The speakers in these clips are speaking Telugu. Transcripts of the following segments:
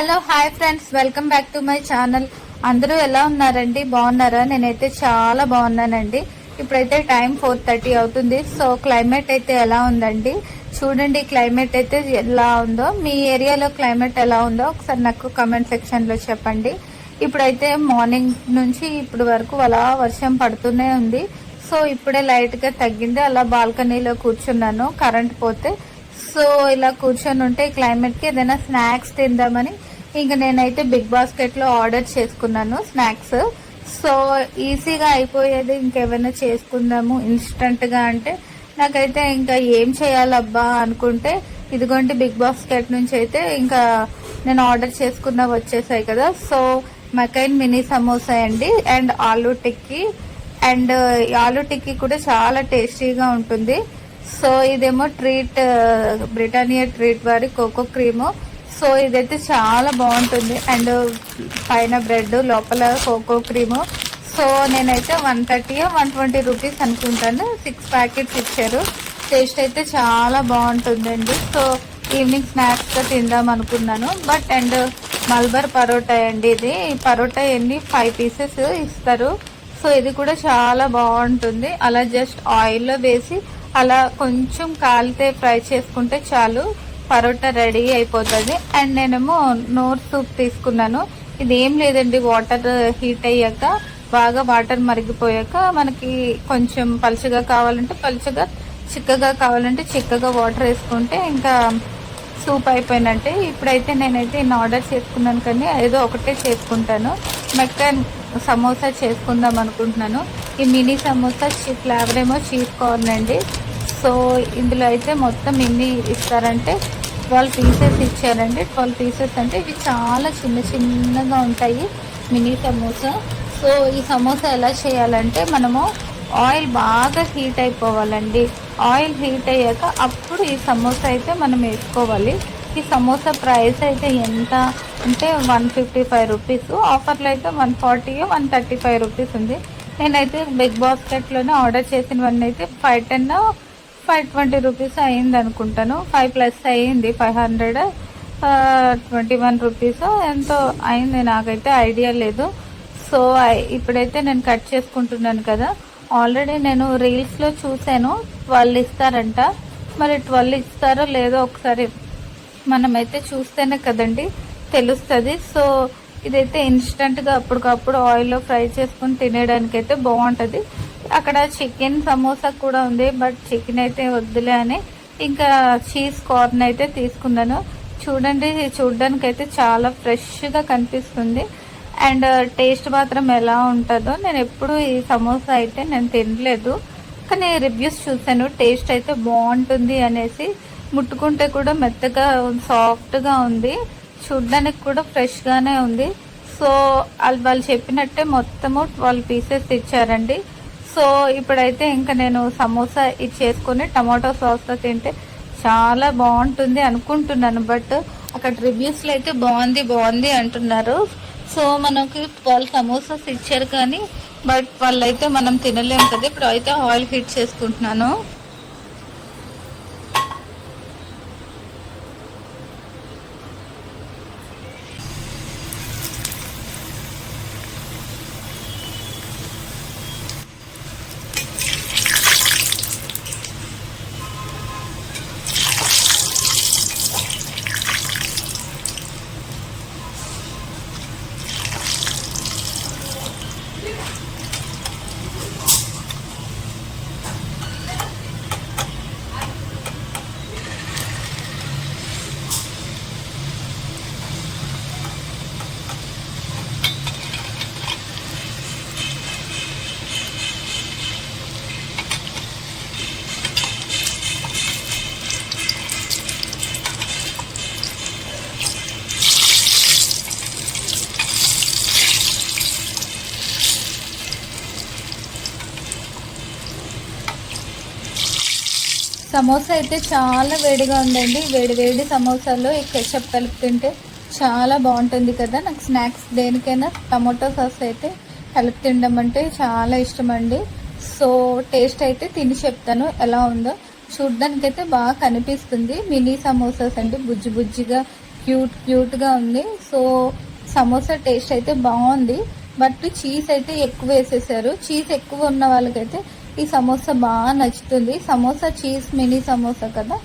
Hello hi friends, welcome back to my channel. అందరూ ఎలా ఉన్నారండి? బాగున్నారా? నేనైతే చాలా బాగున్నానండి. ఇప్పుడైతే టైం 4:30 అవుతుంది. సో క్లైమేట్ అయితే ఎలా ఉందండి? చూడండి, క్లైమేట్ అయితే ఎలా ఉందో. మీ ఏరియాలో క్లైమేట్ ఎలా ఉందో ఒకసారి నాకు కమెంట్ సెక్షన్ లో చెప్పండి. ఇప్పుడైతే మార్నింగ్ నుంచి ఇప్పుడు వరకు అలా వర్షం పడుతూనే ఉంది. సో ఇప్పుడే లైట్ గా తగ్గింది. అలా బాల్కనీలో కూర్చున్నాను కరెంట్ పోతే. సో ఇలా కూర్చొని ఉంటే క్లైమేట్ కి ఏదైనా స్నాక్స్ తిందామని ఇంకా నేనైతే బిగ్ బాస్కెట్ లో ఆర్డర్ చేసుకున్నాను స్నాక్స్. సో ఈజీగా అయిపోయేది, ఇంకేమైనా చేసుకుందాము ఇన్స్టంట్ గా అంటే నాకైతే ఇంకా ఏం చేయాలబ్బా అనుకుంటే ఇదిగోండి బిగ్ బాస్కెట్ నుంచి అయితే ఇంకా నేను ఆర్డర్ చేసుకున్న వచ్చేసాయి కదా. సో మకైన్ మినీ సమోసా అండి, అండ్ ఆలూ టిక్కీ. అండ్ ఆలూ టిక్కీ కూడా చాలా టేస్టీగా ఉంటుంది. సో ఇదేమో ట్రీట్, బ్రిటానియా ట్రీట్ వారి కోకో క్రీము. సో ఇదైతే చాలా బాగుంటుంది. అండ్ పైన బ్రెడ్, లోపల కోకో క్రీము. సో నేనైతే 130 120 రూపీస్ అనుకుంటాను. 6 ప్యాకెట్స్ ఇచ్చారు. టేస్ట్ అయితే చాలా బాగుంటుందండి. సో ఈవినింగ్ స్నాక్స్ గా తిందాం అనుకున్నాను. బట్ అండ్ మల్బర్ పరోటా అండి, ఇది పరోటా ఎన్ని 5 పీసెస్ ఇస్తారు. సో ఇది కూడా చాలా బాగుంటుంది. అలా జస్ట్ ఆయిల్లో వేసి అలా కొంచెం కాలితే ఫ్రై చేసుకుంటే చాలు, పరోటా రెడీ అయిపోతుంది. అండ్ నేనేమో నోర్ సూప్ తీసుకున్నాను. ఇది ఏం లేదండి, వాటర్ హీట్ అయ్యాక బాగా వాటర్ మరిగిపోయాక మనకి కొంచెం పలుచగా కావాలంటే పలుచగా, చిక్కగా కావాలంటే చిక్కగా వాటర్ వేసుకుంటే ఇంకా సూప్ అయిపోయినట్టే. ఇప్పుడైతే నేనైతే ఇన్ని ఆర్డర్ చేసుకున్నాను, కానీ ఏదో ఒకటే చేసుకుంటాను. మెక్కన్ సమోసా చేసుకుందాం అనుకుంటున్నాను. ఈ మినీ సమోసా ఫ్లేవర్ ఏమో చీజ్ కార్న్ అండి. సో ఇందులో అయితే మొత్తం ఎన్ని ఇస్తారంటే 12 పీసెస్ ఇచ్చారండి. 12 పీసెస్ అంటే ఇవి చాలా చిన్నగా ఉంటాయి మినీ సమోసా. సో ఈ సమోసా ఎలా చేయాలంటే మనము ఆయిల్ బాగా హీట్ అయిపోవాలండి. ఆయిల్ హీట్ అయ్యాక అప్పుడు ఈ సమోసా అయితే మనం వేసుకోవాలి. ఈ సమోసా ప్రైస్ అయితే ఎంత అంటే 155 రూపీస్, ఆఫర్లో అయితే 140 135 రూపీస్ ఉంది. నేనైతే బిగ్ బాస్కెట్లోనే ఆర్డర్ చేసినవన్నీ అయితే 510 520 రూపీస్ అయింది అనుకుంటాను. 5+ అయ్యింది, 521 రూపీస్ ఎంతో అయింది, నాకైతే ఐడియా లేదు. సో ఇప్పుడైతే నేను కట్ చేసుకుంటున్నాను కదా. ఆల్రెడీ నేను రీల్స్లో చూశాను 12 ఇస్తారంట. మరి 12 ఇస్తారో లేదో ఒకసారి మనమైతే చూస్తేనే కదండి తెలుస్తుంది. సో ఇదైతే ఇన్స్టంట్గా అప్పటికప్పుడు ఆయిల్లో ఫ్రై చేసుకుని తినేయడానికి అయితే బాగుంటుంది. అక్కడ చికెన్ సమోసా కూడా ఉంది, బట్ చికెన్ అయితే వద్దులే అని ఇంకా చీజ్ కార్న్ అయితే తీసుకున్నాను. చూడండి, చూడడానికి అయితే చాలా ఫ్రెష్గా కనిపిస్తుంది. అండ్ టేస్ట్ మాత్రం ఎలా ఉంటుందో, నేను ఎప్పుడు ఈ సమోసా అయితే నేను తినలేదు, కానీ రివ్యూస్ చూసాను. టేస్ట్ అయితే బాగుంటుంది అనేసి, ముట్టుకుంటే కూడా మెత్తగా సాఫ్ట్గా ఉంది, చూడ్డానికి కూడా ఫ్రెష్గానే ఉంది. సో వాళ్ళు చెప్పినట్టే మొత్తము 12 పీసెస్ ఇచ్చారండి. సో ఇప్పుడైతే ఇంకా నేను సమోసా ఇచ్చేసుకొని టమాటో సాస్తో తింటే చాలా బాగుంటుంది అనుకుంటున్నాను. బట్ అక్కడ రివ్యూస్లో అయితే బాగుంది అంటున్నారు. సో మనకి 12 సమోసాస్ ఇచ్చారు, కానీ బట్ వాళ్ళైతే మనం తినలేము కదా. ఇప్పుడు అయితే ఆయిల్ హీట్ చేసుకుంటున్నాను. సమోసా అయితే చాలా వేడిగా ఉందండి. వేడి సమోసాలో ఈ కెచప్ కలిపి తింటే చాలా బాగుంటుంది కదా. నాకు స్నాక్స్ దేనికైనా టమాటో సాస్ అయితే కలిపి తినడం అంటే చాలా ఇష్టం అండి. సో టేస్ట్ అయితే తిని చెప్తాను ఎలా ఉందో. చూడ్డానికి అయితే బాగా కనిపిస్తుంది. మినీ సమోసాస్ అండి, బుజ్జిగా క్యూట్గా ఉంది. సో సమోసా టేస్ట్ అయితే బాగుంది, బట్ చీజ్ అయితే ఎక్కువ వేసేసారు. చీజ్ ఎక్కువ ఉన్న వాళ్ళకైతే ఈ సమోసా బాగా నచ్చుతుంది. సమోసా చీజ్ మినీ సమోసా కదా,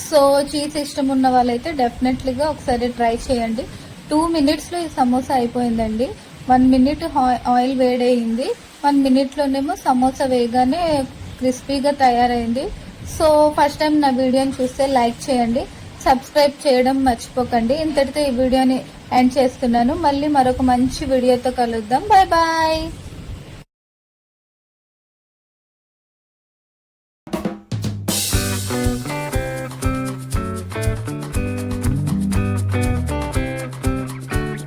సో చీజ్ ఇష్టం ఉన్న వాళ్ళైతే డెఫినెట్లీగా ఒకసారి ట్రై చేయండి. 2 minutesలో ఈ సమోసా అయిపోయిందండి. 1 minute ఆయిల్ వేడయింది, 1 minuteలోనేమో సమోసా వేయగానే క్రిస్పీగా తయారైంది. సో ఫస్ట్ టైం నా వీడియోని చూస్తే లైక్ చేయండి, సబ్స్క్రైబ్ చేయడం మర్చిపోకండి. ఇంతటితో ఈ వీడియోని ఎండ్ చేస్తున్నాను. మళ్ళీ మరొక మంచి వీడియోతో కలుద్దాం. Bye bye.